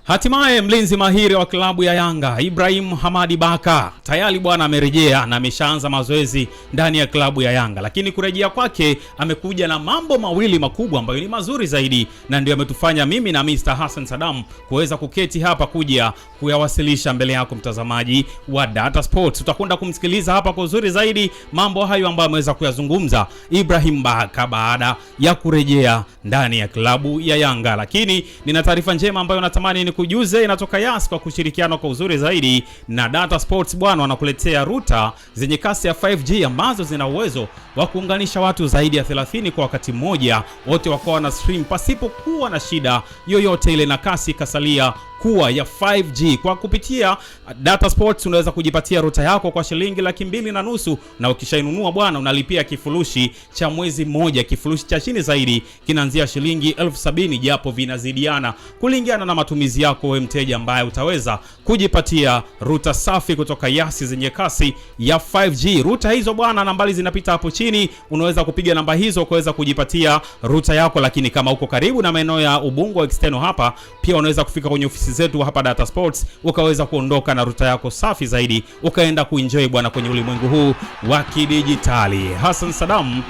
Hatimaye mlinzi mahiri wa klabu ya Yanga Ibrahim Hamadi Baka tayari bwana amerejea na ameshaanza mazoezi ndani ya klabu ya Yanga, lakini kurejea kwake amekuja na mambo mawili makubwa ambayo ni mazuri zaidi, na ndio ametufanya mimi na Mr. Hassan Saddam kuweza kuketi hapa kuja kuyawasilisha mbele yako mtazamaji wa Data Sports. Tutakwenda kumsikiliza hapa kwa uzuri zaidi mambo hayo ambayo ameweza kuyazungumza Ibrahim Baka baada ya kurejea ndani ya klabu ya Yanga. Lakini nina taarifa njema ambayo natamani ni kujuze, inatoka Yas kwa kushirikiana kwa uzuri zaidi na Data Sports bwana, wanakuletea router zenye kasi ya 5G ambazo zina uwezo wa kuunganisha watu zaidi ya 30 kwa wakati mmoja, wote wakawa na stream pasipo kuwa na shida yoyote ile, na kasi kasalia kuwa ya 5G. Kwa kupitia Data Sports unaweza kujipatia router yako kwa shilingi 2.5, na ukishainunua bwana unalipia kifurushi cha mwezi mmoja. Kifurushi cha chini zaidi kinaanzia shilingi 70,000, japo vinazidiana kulingana na matumizi yako wewe mteja, ambaye utaweza kujipatia router safi kutoka Yas zenye kasi ya 5G. Router hizo bwana, nambari zinapita hapo chini, unaweza kupiga namba hizo kuweza kujipatia router yako. Lakini kama uko karibu na maeneo ya Ubungo external hapa, pia unaweza kufika kwenye ofisi zetu hapa Data Sports ukaweza kuondoka na router yako safi zaidi, ukaenda kuenjoy bwana kwenye ulimwengu huu wa kidijitali. Hassan Saddam,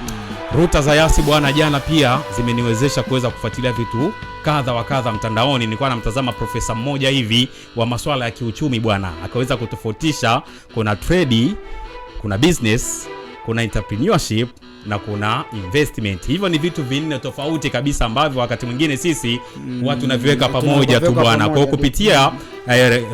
router za Yas bwana jana pia zimeniwezesha kuweza kufuatilia vitu kadha wa kadha mtandaoni. Nilikuwa namtazama profesa mmoja hivi wa masuala ya kiuchumi bwana, akaweza kutofautisha kuna trade, kuna business, kuna entrepreneurship na kuna investment. Hivyo ni vitu vinne tofauti kabisa ambavyo wakati mwingine sisi watu tunaviweka pamoja tu bwana. Kwa kupitia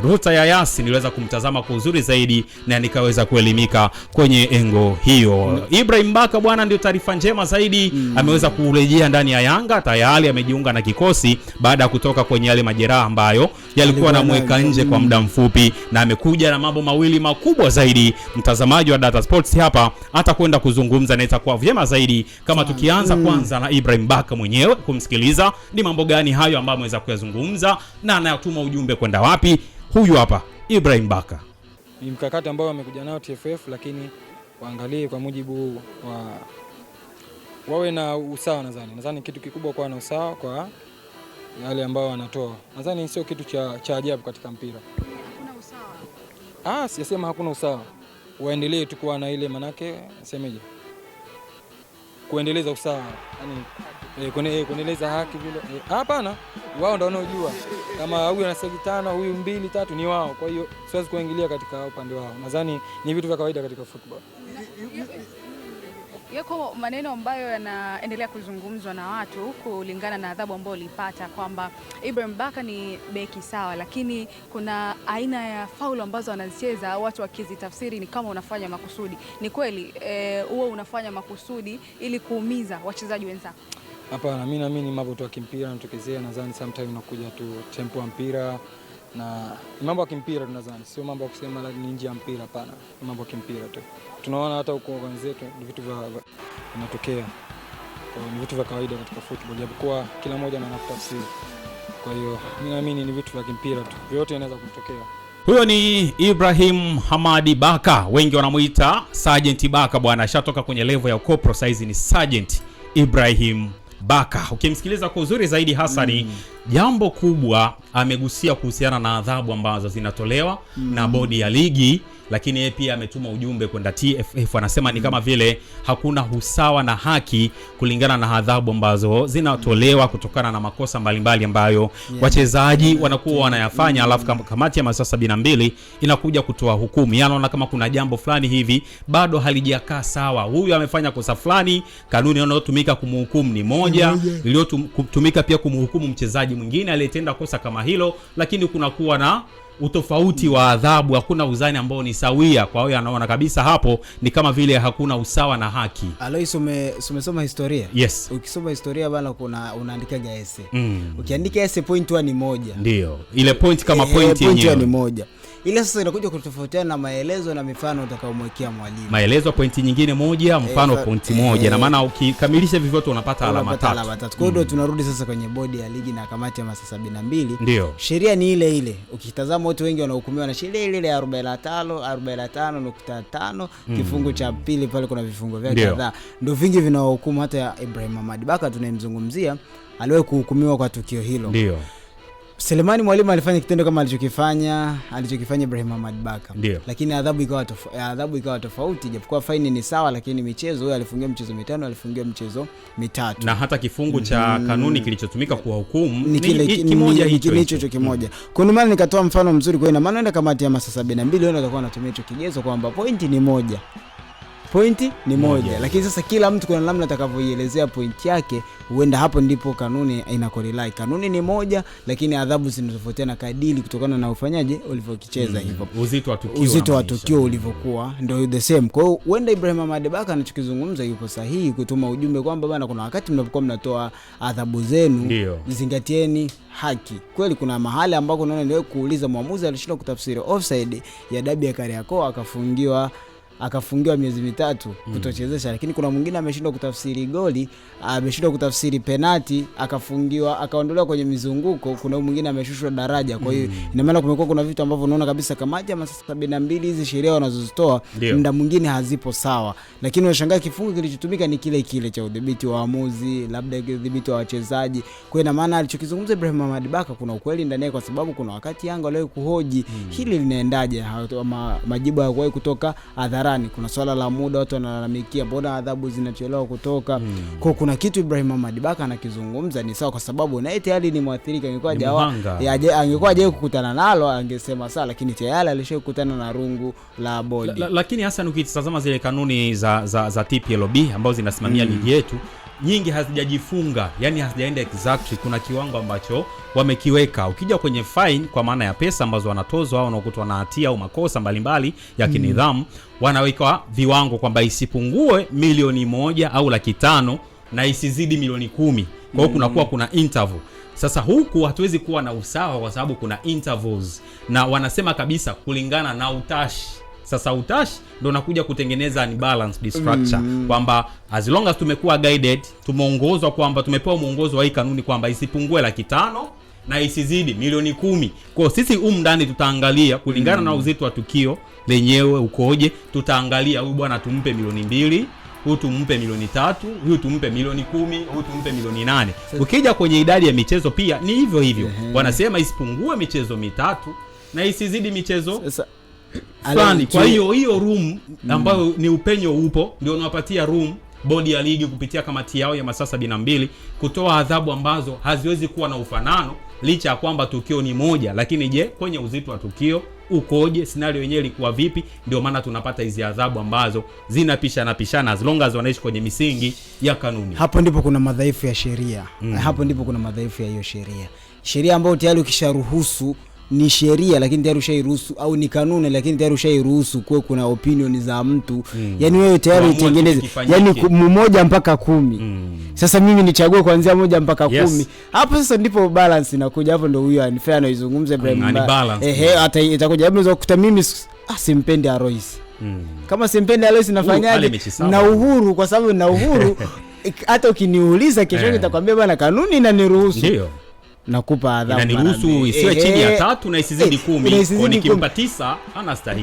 router ya Yas niliweza kumtazama kwa uzuri zaidi na nikaweza kuelimika kwenye engo hiyo. Ibrahim Baka bwana, ndio taarifa njema zaidi, ameweza kurejea ndani ya Yanga, tayari amejiunga na kikosi baada ya kutoka kwenye yale majeraha ambayo yalikuwa yanamweka nje kwa muda mfupi, na amekuja na mambo mawili makubwa zaidi. Mtazamaji wa Data Sports hapa atakwenda kuzungumza na itakuwa vyema zaidi kama tukianza kwanza na Ibrahim Baka mwenyewe kumsikiliza ni mambo gani hayo ambayo ameweza kuyazungumza na anatuma ujumbe kwenda wapi. Huyu hapa Ibrahim Baka. Ni mkakati ambao wamekuja nao TFF, lakini waangalie kwa mujibu wa wawe na usawa. Nadhani kitu kikubwa kwa na usawa kwa yale ambao wanatoa. Nadhani sio kitu cha ajabu katika mpira. Hakuna usawa. Sijasema hakuna usawa. Waendelee tu kuwa na ile, manake semeje, kuendeleza usawa, yani kuendeleza haki vile. Hapana, wao ndio wanaojua kama huyu ana segi 5, huyu 2, 3 ni wao. Kwa hiyo siwezi kuingilia katika upande wao. Nadhani ni vitu vya kawaida katika football. Yako maneno ambayo yanaendelea kuzungumzwa na watu kulingana na adhabu ambayo alipata, kwamba Ibrahim Baka ni beki sawa, lakini kuna aina ya faulu ambazo wanazicheza watu wakizitafsiri ni kama unafanya makusudi. Ni kweli huo unafanya makusudi ili kuumiza wachezaji wenzako? Hapana, mimi naamini mambo tu ya kimpira yanatokezea. Nadhani sometimes unakuja tu tempo ya mpira na mambo ya kimpira, tunadhani sio mambo ya kusema ni nje ya mpira. Hapana, mambo ya kimpira tu. Tunaona hata huko kwa wenzetu ni vitu vinatokea. Ni vitu vya kawaida katika football, japokuwa kila mmoja ana tafsiri. Kwa hiyo mimi naamini ni vitu vya kimpira tu, vyote inaweza kutokea. Huyo ni Ibrahim Hamadi Baka, wengi wanamuita Sergeant Baka bwana, ashatoka kwenye level ya corporal, size ni Sergeant Ibrahim Baka. Ukimsikiliza kwa uzuri zaidi Hasani, jambo kubwa amegusia kuhusiana na adhabu ambazo zinatolewa na bodi ya ligi, lakini yeye pia ametuma ujumbe kwenda TFF. Anasema ni kama vile hakuna usawa na haki kulingana na adhabu ambazo zinatolewa kutokana na makosa mbalimbali ambayo wachezaji wanakuwa wanayafanya, alafu kamati ya masaa 72 inakuja kutoa hukumu. Yanaona kama kuna jambo fulani hivi bado halijakaa sawa. Huyu amefanya kosa fulani, kanuni inayotumika kumhukumu ni moja, iliyotumika pia kumhukumu mchezaji mwingine aliyetenda kosa kama hilo, lakini kuna kuwa na utofauti wa adhabu, hakuna uzani ambao ni sawia. Kwa hiyo anaona kabisa hapo ni kama vile hakuna usawa na haki. Alois, umesoma historia? Yes. Ukisoma historia bana, unaandika essay. Ukiandika essay point 1 ni moja. Ndio. Ile point kama point yenyewe ni moja. Ile sasa inakuja kutofautiana na maelezo na mifano utakaomwekea mwalimu. Maelezo pointi nyingine moja, mfano pointi moja, na maana ukikamilisha vivyo tu unapata alama 3. Kwa hiyo tunarudi sasa kwenye bodi ya ligi na kamati ya masaa 72. Ndio. Sheria ni ile ile. Ukitazama watu wengi wanahukumiwa na sheria ile ya 45.5 kifungu cha pili, pale kuna vifungo vyake kadhaa. Ndio vingi vinawahukumu. Hata ya Ibrahim Hamadi Baka tunayemzungumzia aliwahi kuhukumiwa kwa tukio hilo. Ndio. Selemani Mwalimu alifanya kitendo kama alichokifanya Ibrahim Hamad Baka. Lakini adhabu ikawa tofauti. Japokuwa faini ni sawa, lakini michezo huyo alifungiwa michezo 5, alifungiwa michezo 3. Na hata kifungu cha kanuni kilichotumika kwa hukumu ni hicho kimoja. Kwa maana nikatoa mfano mzuri, kwa ina maana enda kamati ya masaa 72 wao watakuwa wanatumia hicho kigezo kwamba pointi ni moja. Lakini sasa kila mtu kuna namna atakavyoielezea point yake, huenda hapo ndipo kanuni inakorelai. Kanuni ni moja, lakini adhabu zinatofautiana kadiri kutokana na ufanyaje ulivyokicheza hivyo. Uzito wa tukio ulivyokuwa ndio the same. Kwa hiyo huenda Ibrahim Hamad Baka anachokizungumza yupo sahihi kutuma ujumbe kwamba bana, kuna wakati mnapokuwa mnatoa adhabu zenu zingatieni haki. Kweli kuna mahali ambako naona ndio kuuliza mwamuzi alishindwa kutafsiri offside ya dabi ya Kariakoo akafungiwa miezi 3 kutochezesha, lakini kuna mwingine ameshindwa kutafsiri goli, ameshindwa kutafsiri penalti, akaondolewa kwenye mizunguko. Kuna mwingine ameshushwa daraja. Kwa hiyo ina maana kumekuwa kuna vitu ambavyo unaona kabisa kamati ya masaa 72 hizi sheria wanazozitoa muda mwingine hazipo sawa, lakini unashangaa kifungu kilichotumika ni kile cha udhibiti wa waamuzi, labda udhibiti wa wachezaji. Kwa hiyo ina maana alichokizungumza Ibrahim Hamad Baka kuna ukweli ndani yake, kwa sababu kuna wakati Yanga wale kuhoji hili linaendaje, majibu hayakuwahi kutoka hadharani. Kuna swala la muda, watu wanalalamikia mbona adhabu zinachelewa kutoka. Kwa kuna kitu Ibrahim Hamad Baka anakizungumza ni sawa, kwa sababu naye tayari ni mwathirika. Angekuwa hajawahi kukutana nalo angesema sawa, lakini tayari alishakutana na rungu la bodi. Lakini hasa ukitazama zile kanuni za TPLB ambazo zinasimamia ligi yetu, nyingi hazijajifunga, yani hazijaenda exactly. Kuna kiwango ambacho wamekiweka. Ukija kwenye fine, kwa maana ya pesa ambazo wanatozwa au wanaokutwa na hatia au makosa mbalimbali ya kinidhamu, wanaweka viwango kwamba isipungue milioni 1 au 500 na isizidi milioni 10. Kwa hiyo kunakuwa kuna interval. Sasa huku hatuwezi kuwa na usawa kwa sababu kuna intervals, na wanasema kabisa kulingana na utashi. Sasa utashi ndo nakuja kutengeneza unbalanced structure, kwamba as long as tumekuwa guided, tumeongozwa kwamba tumepewa mwongozo wa hii kanuni kwamba isipungue 500 na isizidi milioni 10. Kwa sisi ndani tutaangalia kulingana na uzito wa tukio lenyewe ukoje. Tutaangalia huyu bwana tumpe milioni 2, huyu tumpe milioni 3, huyu tumpe milioni 10, huyu tumpe milioni 8. Ukija kwenye idadi ya michezo pia ni hivyo. Wanasema isipungue michezo 3 na isizidi michezo fulani. Kwa hiyo room ambayo ni upenyo upo, ndio unawapatia room bodi ya ligi kupitia kamati yao ya masaa 72 kutoa adhabu ambazo haziwezi kuwa na ufanano, licha ya kwamba tukio ni moja. Lakini je, kwenye uzito wa tukio ukoje, scenario yenyewe ilikuwa vipi? Ndio maana tunapata hizi adhabu ambazo zinapishana as long as wanaishi kwenye misingi ya kanuni. Hapo ndipo kuna madhaifu ya sheria. Hapo ndipo kuna madhaifu ya hiyo sheria ambayo tayari ukisharuhusu ni sheria, lakini tayari ushairuhusu, au ni kanuni lakini tayari ushairuhusu kwa kuna opinion za mtu. Yani wewe tayari utengeneze yani 1 mpaka 10. Sasa mimi nichague kuanzia 1 mpaka 10. Hapo sasa ndipo balance inakuja. Hapo ndio huyo unfair anaizungumza Ibrahim. Hata itakuja unaweza kukuta mimi simpendi Alois. Kama simpendi Alois nafanyaje? Na uhuru, kwa sababu na uhuru hata ukiniuliza kesho nitakwambia bwana kanuni inaniruhusu. Ndio. Nakupa adhabu. Inaniruhusu isiwe chini ya 3 na isizidi 10. Kwa nikimpa 9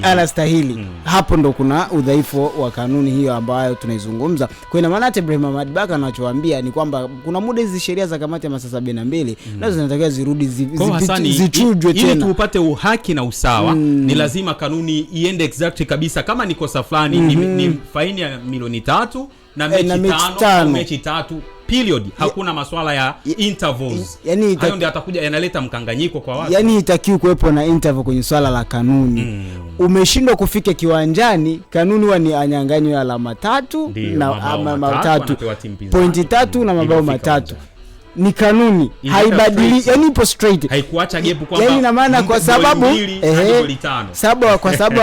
anastahili. Hapo ndo kuna udhaifu wa kanuni hiyo ambayo tunaizungumza. Kwa ina maana Ibrahim Hamad Baka anachoambia ni kwamba kuna muda hizi sheria za kamati ya masaa 72 nazo zinatakiwa zirudi zichujwe tena. Ili tupate uhaki na usawa, ni lazima kanuni iende exactly kabisa. Kama ni kosa fulani ni faini ya milioni 3 na mechi 5 au mechi 3 period. Hakuna masuala ya intervals. Yani hayo ndio atakuja yanaleta mkanganyiko kwa watu. Yani itakiwa kuwepo na interval kwenye swala la kanuni. Umeshindwa kufika kiwanjani, kanuni huwa ni anyang'anywe alama 3 na 3 pointi 3 na mabao 3. Ni kanuni haibadili, yani ipo straight, haikuacha gap kwamba yani na maana kwa sababu kwa sababu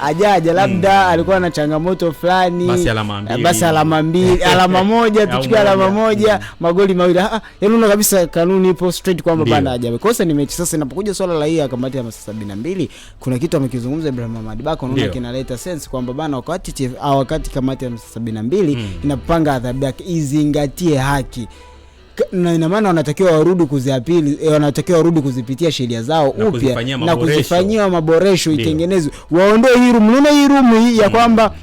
ajaja labda alikuwa na changamoto fulani, basi alama 2 alama moja tuchukue alama moja magoli mawili. Yani unaona kabisa kanuni ipo straight kwamba bana ajabe kosa ni mechi. Sasa inapokuja swala la hii kamati ya masaa 72 kuna kitu amekizungumza Ibrahim Hamad Baka, unaona kinaleta sense kwamba bana wakati kamati ya masaa 72 inapanga adhabu yake izingatie haki. Na ina maana wanatakiwa warudi kuziapili, wanatakiwa warudi kuzipitia sheria zao upya na kuzifanyia maboresho itengenezwe. Waondoe hii room, mnaona hii room hii ya kwamba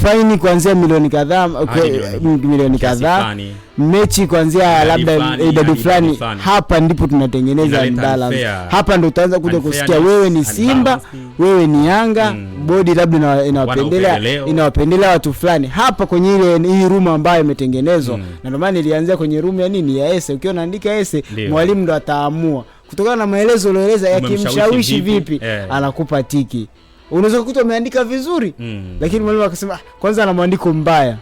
faini kuanzia milioni kadhaa, milioni kadhaa, mechi kuanzia labda idadi fulani. Hapa ndipo tunatengeneza imbalance. Hapa ndo utaanza kuja kusikia wewe ni Simba, wewe ni Yanga, bodi labda inawapendelea watu fulani. Hapa kwenye hii room ambayo imetengenezwa, na ndio maana ilianzia kwenye room ya nini, ya ese. Ukiwa unaandika ese, mwalimu ndo ataamua kutokana na maelezo uliyoeleza yakimshawishi vipi, anakupa tiki. Unaweza kukuta umeandika vizuri, lakini mwalimu akasema kwanza ana mwandiko mbaya.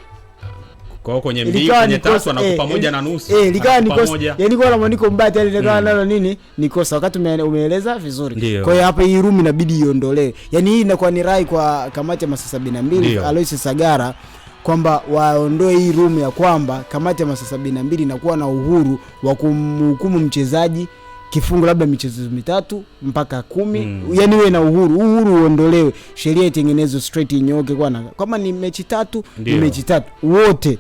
Kwa kwenye mbili kwenye tatu anakupa 1.5. Likawa ni kosa. Yaani kwa na mwandiko mbaya tayari likawa nalo nini? Ni kosa wakati umeeleza vizuri. Kwa hiyo hapa hii room inabidi iondolewe. Yaani hii inakuwa ni rai kwa kamati ya masaa 72 Alois Sagara kwamba waondoe hii room ya kwamba kamati ya masaa 72 inakuwa na uhuru wa kumhukumu mchezaji kifungo labda michezo 3 mpaka 10. Yaani wewe na uhuru uondolewe, sheria itengenezwe straight inyoke kama ni mechi 3 ni mechi 3 wote.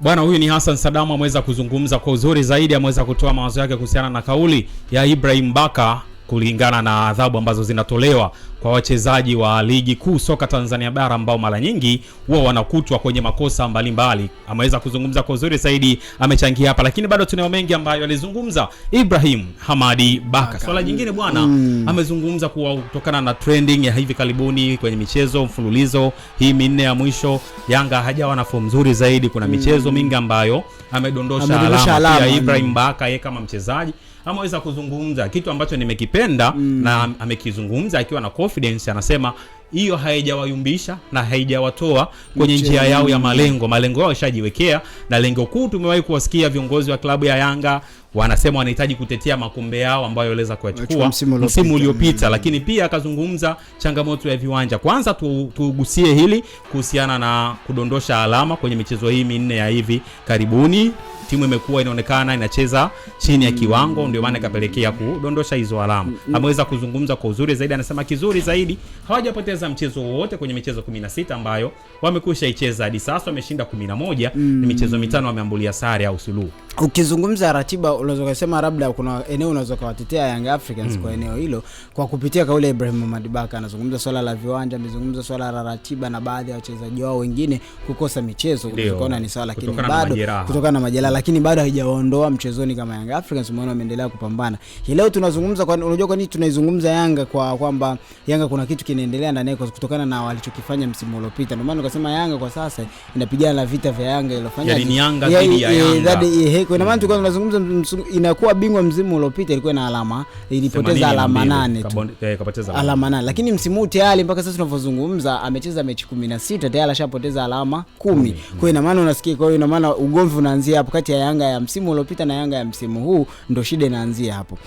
Bwana huyu ni Hassan Sadamu, ameweza kuzungumza kwa uzuri zaidi, ameweza kutoa mawazo yake kuhusiana na kauli ya Ibrahim Baka kulingana na adhabu ambazo zinatolewa kwa wachezaji wa ligi kuu soka Tanzania bara ambao mara nyingi huwa wanakutwa kwenye makosa mbalimbali. Ameweza kuzungumza kwa uzuri zaidi, amechangia hapa, lakini bado tunao mengi ambayo alizungumza Ibrahim Hamadi Baka. Swala jingine bwana, amezungumza kutokana na trending ya hivi karibuni kwenye michezo mfululizo hii 4 ya mwisho, Yanga hajawa na form nzuri zaidi. Kuna michezo mingi ambayo amedondosha alama. Pia Ibrahim Baka yeye kama mchezaji ameweza kuzungumza kitu ambacho nimekipenda, na amekizungumza akiwa na confidence. Anasema hiyo haijawayumbisha na haijawatoa kwenye njia yao ya malengo yao washajiwekea, na lengo kuu tumewahi kuwasikia viongozi wa klabu ya Yanga wanasema wanahitaji kutetea makombe yao ambayo waliweza kuchukua msimu uliopita. Lakini pia akazungumza changamoto ya viwanja. Kwanza tugusie hili kuhusiana na kudondosha alama kwenye michezo hii 4 ya hivi karibuni. Timu imekuwa inaonekana inacheza chini ya kiwango, ndio maana ikapelekea kudondosha hizo alama. Ameweza kuzungumza kwa uzuri zaidi, anasema kizuri zaidi hawajapoteza mchezo wote kwenye michezo 16 ambayo wamekwisha icheza hadi sasa. Wameshinda 11, ni michezo 5 wameambulia sare au suluhu. Ukizungumza ratiba unaweza kusema labda kuna eneo unaweza kuwatetea Young Africans kwa eneo hilo kwa kupitia kauli ya Ibrahim Hamadi Baka. Anazungumza swala la viwanja, amezungumza swala la ratiba na baadhi ya wachezaji wao wengine kukosa michezo kutokana ni swala, lakini bado kutokana na majeraha, lakini bado haijaondoa mchezoni kama Young Africans. Umeona wameendelea kupambana. Hii leo tunazungumza unajua kwa nini tunaizungumza Yanga, kwa kwamba Yanga kuna kitu kinaendelea ndani yake kutokana na walichokifanya msimu uliopita. Ndio maana ukasema Yanga kwa sasa inapigana na vita vya Yanga iliyofanya. Yaani Yanga dhidi ya Yanga. Kwa maana tulikuwa tunazungumza inakuwa bingwa msimu uliopita ilikuwa na alama, ilipoteza alama 8 tu. Kapoteza alama 8, lakini msimu huu tayari mpaka sasa tunavyozungumza amecheza mechi 16 tayari ashapoteza alama 10. Kwa ina maana unasikia, kwa hiyo ina maana ugomvi unaanzia hapo kati ya Yanga ya msimu uliopita na Yanga ya msimu huu, ndio shida inaanzia hapo.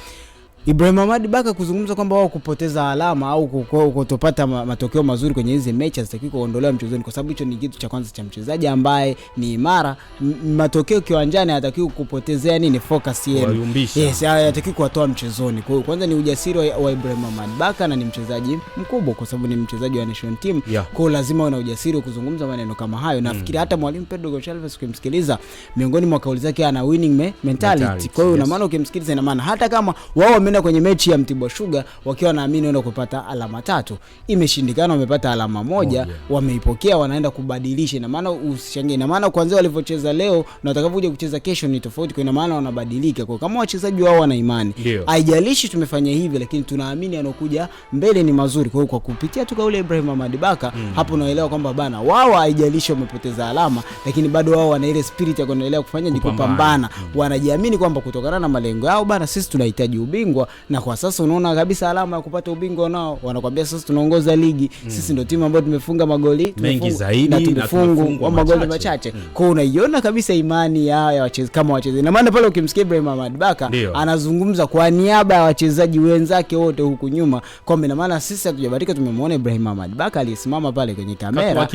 Ibrahim Hamadi Baka kuzungumza kwamba wao kupoteza alama au kutopata matokeo mazuri kwenye hizo mechi hazitakiwi kuondolewa mchezoni, kwa sababu hicho ni kitu cha kwanza cha mchezaji ambaye ni imara. Matokeo kiwanjani hayatakiwi kupotezea focus yenu. Yes, hayatakiwi kuwatoa mchezoni. Kwa hiyo kwanza ni ujasiri wa Ibrahim Hamadi Baka, na ni mchezaji mkubwa kwa sababu ni mchezaji wa national team. Kwa hiyo lazima una ujasiri wa kuzungumza maneno kama hayo. Nafikiri hata mwalimu Pedro Gonçalves ukimsikiliza, miongoni mwa kauli zake ana winning mentality. Kwa hiyo una maana ukimsikiliza, ina maana hata kama wao kwenye mechi ya Mtibwa Sugar wakiwa naamini wanaenda kupata alama 3, imeshindikana, wamepata alama 1, wameipokea, wanaenda kubadilisha. Ina maana usishangae, ina maana kuanzia walivyocheza leo na watakapokuja kucheza kesho ni tofauti. Kwa ina maana wanabadilika. Kwa kama wachezaji wao wana imani, haijalishi tumefanya hivi, lakini tunaamini anokuja mbele ni mazuri. Kwa hiyo kwa kupitia tu kaule Ibrahim Hamadi Baka, hapo unaelewa kwamba bana wao haijalishi wamepoteza alama, lakini bado wao wana ile spirit ya kuendelea kufanya ni kupambana. Wanajiamini kwamba kutokana na malengo yao bana, sisi tunahitaji ubingwa. Na kwa sasa unaona kabisa alama ya kupata ubingwa nao, wanakuambia sasa tunaongoza ligi, sisi ndio timu ambayo tumefunga magoli mengi zaidi na tumefungwa magoli machache. Kwa unaiona kabisa imani ya wachezaji kama wachezaji. Na maana pale ukimsikia Ibrahim Hamadi Baka anazungumza kwa niaba ya wachezaji wenzake wote huku nyuma, kwa maana sisi hatujabatika, tumemwona Ibrahim Hamadi Baka alisimama pale kwenye kamera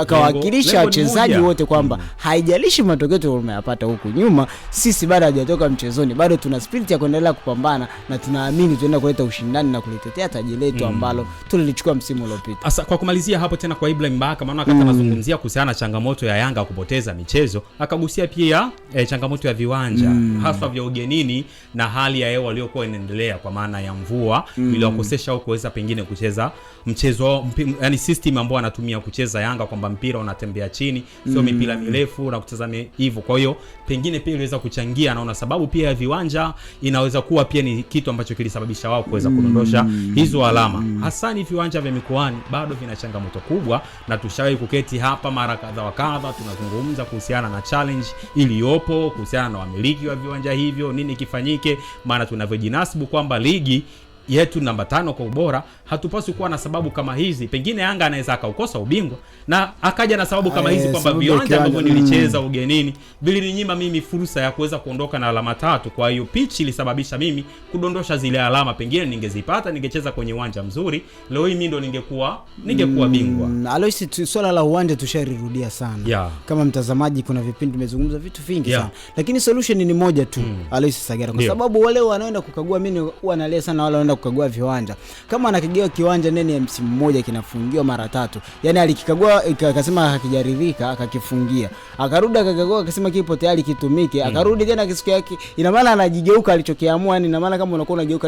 kawakilisha wachezaji wote kwamba haijalishi matokeo tumeyapata huku nyuma, sisi bado hajatoka mchezoni, bado tuna spirit ya kuendelea kupambana na tunaamini tunaenda kuleta ushindani na kulitetea taji letu ambalo tulilichukua msimu uliopita. Sasa kwa kumalizia hapo tena kwa Ibrahim Baka, maana wakati anazungumzia kuhusiana na changamoto ya Yanga kupoteza michezo, akagusia pia changamoto ya viwanja hasa vya ugenini na hali ya hewa iliyokuwa inaendelea kwa maana ya mvua iliwakosesha au kuweza pengine kucheza mchezo yani system ambao anatumia kucheza Yanga, kwamba mpira unatembea chini, sio mipira mirefu na kutazama hivyo. Kwa hiyo pengine pia iliweza kuchangia, naona sababu pia ya viwanja inaweza kuwa pia ni kitu ambacho kilisababisha wao kuweza kudondosha hizo alama. Hasani viwanja vya mikoani bado vina changamoto kubwa, na tushawahi kuketi hapa mara kadha wa kadha tunazungumza kuhusiana na challenge iliyopo kuhusiana na wamiliki wa viwanja hivyo, nini kifanyike, maana tunavyojinasibu kwamba ligi yetu namba 5 kwa ubora, hatupaswi kuwa na sababu kama hizi. Pengine Yanga anaweza akaukosa ubingwa na akaja na sababu kama hizi kwamba viwanja ambavyo nilicheza ugenini vilininyima mimi fursa ya kuweza kuondoka na alama 3. Kwa hiyo pitch ilisababisha mimi kudondosha zile alama, pengine ningezipata ningecheza kwenye uwanja mzuri, leo hii mimi ndo ningekuwa bingwa. Aloisi, swala la uwanja tusharirudia sana. Kama mtazamaji kuna vipindi tumezungumza vitu vingi sana, lakini solution ni moja tu, Aloisi Sagera, kwa sababu wale wanaoenda kukagua, mimi huwa nalia sana wale wanaenda kukagua viwanja. Kama anakigea kiwanja ndani ya msimu mmoja kinafungiwa mara 3, yani alikikagua akasema hakijaridhika akakifungia, akarudi akakagua akasema kipo tayari kitumike, akarudi tena kisiku yake, ina maana anajigeuka alichokiamua. Yani ina maana kama unakuwa unageuka,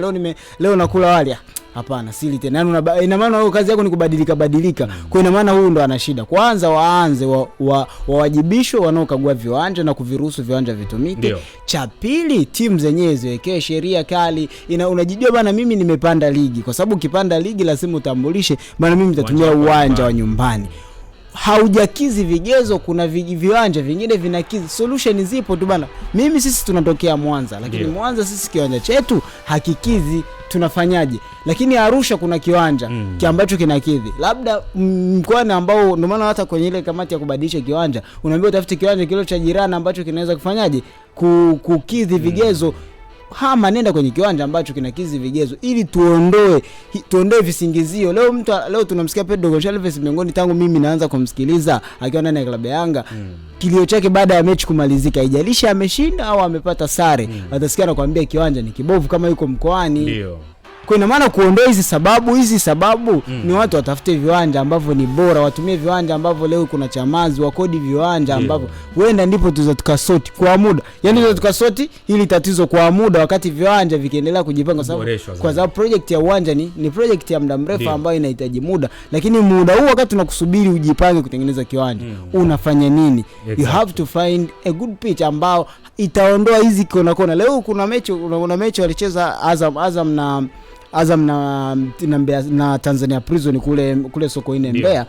leo nakula wali, hapana sili tena, yani ina maana wewe kazi yako ni kubadilika. Kwa ina maana huyu ndo ana shida. Kwanza waanze wawajibishwe wanaokagua viwanja na kuviruhusu viwanja vitumike. Cha pili, timu zenyewe ziwekee sheria kali. Unajijua bana, mimi nimepanda ligi, kwa sababu ukipanda ligi lazima utambulishe bana, mimi nitatumia uwanja wa nyumbani. Haujakizi vigezo, kuna viwanja vingine vinakizi. Solution zipo tu bana. Sisi tunatokea Mwanza, lakini Mwanza sisi kiwanja chetu hakikizi, tunafanyaje? Lakini Arusha kuna kiwanja ambacho kinakidhi. Labda mkoani ambao ndio maana hata kwenye ile kamati ya kubadilisha kiwanja unaambiwa utafute kiwanja kile cha jirani ambacho kinaweza kufanyaje kukidhi vigezo. Hama nenda kwenye kiwanja ambacho kinakizi vigezo ili tuondoe visingizio. Leo tunamsikia Pedro Gonçalves miongoni, tangu mimi naanza kumsikiliza akiwa ndani ya klabu ya Yanga, kilio chake baada ya mechi kumalizika, haijalishi ameshinda au amepata sare, atasikia na kuambia kiwanja ni kibovu kama yuko mkoani. Ndio. Kwa ina maana kuondoa hizi sababu ni watu watafute viwanja ambavyo ni bora, watumie viwanja ambavyo leo kuna Chamazi, wakodi viwanja ambavyo huenda ndipo tukasoti kwa muda. Yaani tukasoti hili tatizo kwa muda, wakati viwanja vikiendelea kujipanga, kwa sababu project ya uwanja ni project ya muda mrefu ambayo inahitaji muda. Lakini muda huu wakati tunakusubiri ujipange kutengeneza kiwanja, unafanya nini? You have to find a good pitch ambao itaondoa hizi kona. Leo kuna mechi walicheza Azam na Tanzania Prison kule Sokoine Mbeya.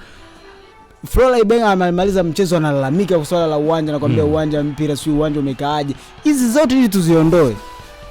Flora Ibenga amemaliza mchezo analalamika kwa swala la uwanja, na kwambia uwanja mpira si uwanja umekaaje. Hizi zote hizi tuziondoe,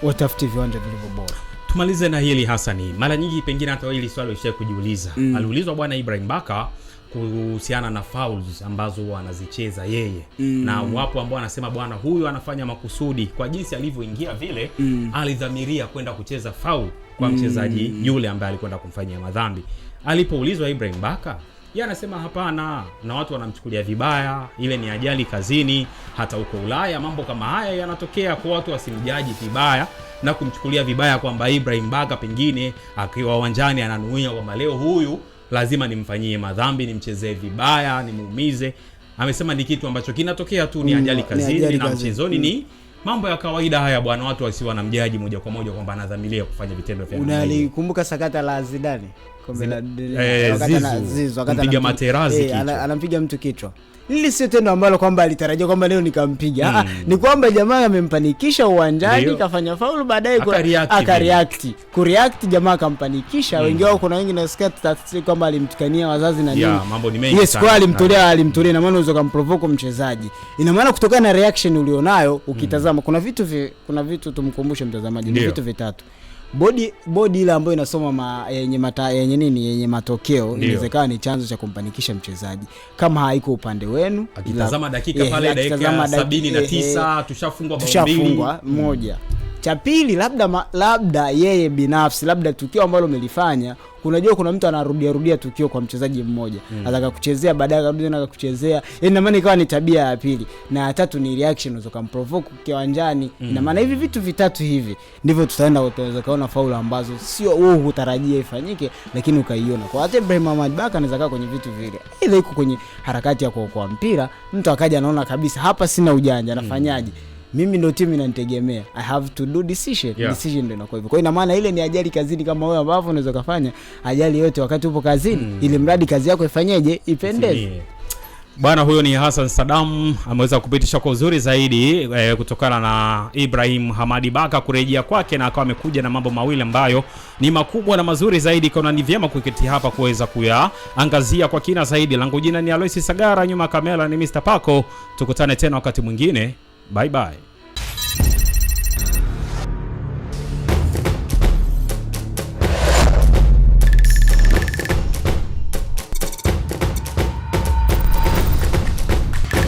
watafute viwanja vilivyo bora. Tumalize na hili Hasani. Mara nyingi pengine hata hili swali ushaye kujiuliza. Aliulizwa bwana Ibrahim Baka kuhusiana na fouls ambazo anazicheza yeye. Na wapo ambao anasema bwana huyu anafanya makusudi, kwa jinsi alivyoingia vile alidhamiria kwenda kucheza foul kwa mchezaji yule ambaye alikwenda kumfanyia madhambi. Alipoulizwa Ibrahim Baka, yeye anasema hapana, na watu wanamchukulia vibaya, ile ni ajali kazini. Hata huko Ulaya mambo kama haya yanatokea, kwa watu wasimjaji vibaya na kumchukulia vibaya kwamba Ibrahim Baka pengine akiwa uwanjani ananuia kwamba leo huyu lazima nimfanyie madhambi, nimchezee vibaya, nimuumize. Amesema ni kitu ambacho kinatokea tu, ni ajali kazini, na mchezoni ni mambo ya kawaida haya bwana, watu wasiwa na mjaji moja kwa moja kwamba anadhamiria kufanya vitendo vya namna hiyo. Unalikumbuka sakata la Zidane kombe la Zizu wakati Materazzi anampiga mtu kichwa. Hili sio tendo ambalo kwamba alitarajia kwamba leo nikampiga. Ni kwamba jamaa amempanikisha uwanjani, kafanya faulu, baadaye kureact jamaa akampanikisha. Wengi wao kuna wengi nasikia tafsiri kwamba alimtukania wazazi na nini. Mambo ni mengi sana. Kwa alimtolea na maana unaweza kumprovoke mchezaji. Ina maana kutokana na reaction ulionayo ukitazama kuna vitu tumkumbushe mtazamaji, ni vitu vitatu. Body ile ambayo inasoma yenye matokeo inawezekana ni chanzo cha kumpanikisha mchezaji. Kama haiko upande wenu, akitazama dakika pale dakika 79 tushafungwa moja. Cha pili, labda yeye binafsi, labda tukio ambalo umelifanya, unajua kuna mtu anarudia tukio kwa mchezaji mmoja, ataka kuchezea baadaye akarudi na kuchezea. Ina maana ikawa ni tabia ya pili. Na ya tatu ni reaction uzokamprovoke kiwanjani. Ina maana hivi vitu vitatu hivi ndivyo tutaweza kaona faulu ambazo sio wewe hutarajia ifanyike, lakini ukaiona. Kwa hata Ibrahim Baka anaweza kaa kwenye vitu vile. Ile iko kwenye harakati ya kwa mpira, mtu akaja anaona kabisa hapa sina ujanja, anafanyaje? mimi ndio timu inanitegemea, I have to do decision. Decision ndio inakuwa hivyo. Kwa ina maana ile ni ajali kazini, kama wewe ambavyo unaweza kufanya ajali yote wakati upo kazini, ili mradi kazi yako ifanyeje, ipendeze. Bwana huyo ni Hassan Saddam, ameweza kupitisha kwa uzuri zaidi kutokana na Ibrahim Hamadi Baka kurejea kwake, na akawa amekuja na mambo mawili ambayo ni makubwa na mazuri zaidi. Kwa ni vyema kuketi hapa kuweza kuyaangazia kwa kina zaidi. Langu jina ni Alois Sagara, nyuma kamera ni Mr. Pako. Tukutane tena wakati mwingine. Bye bye.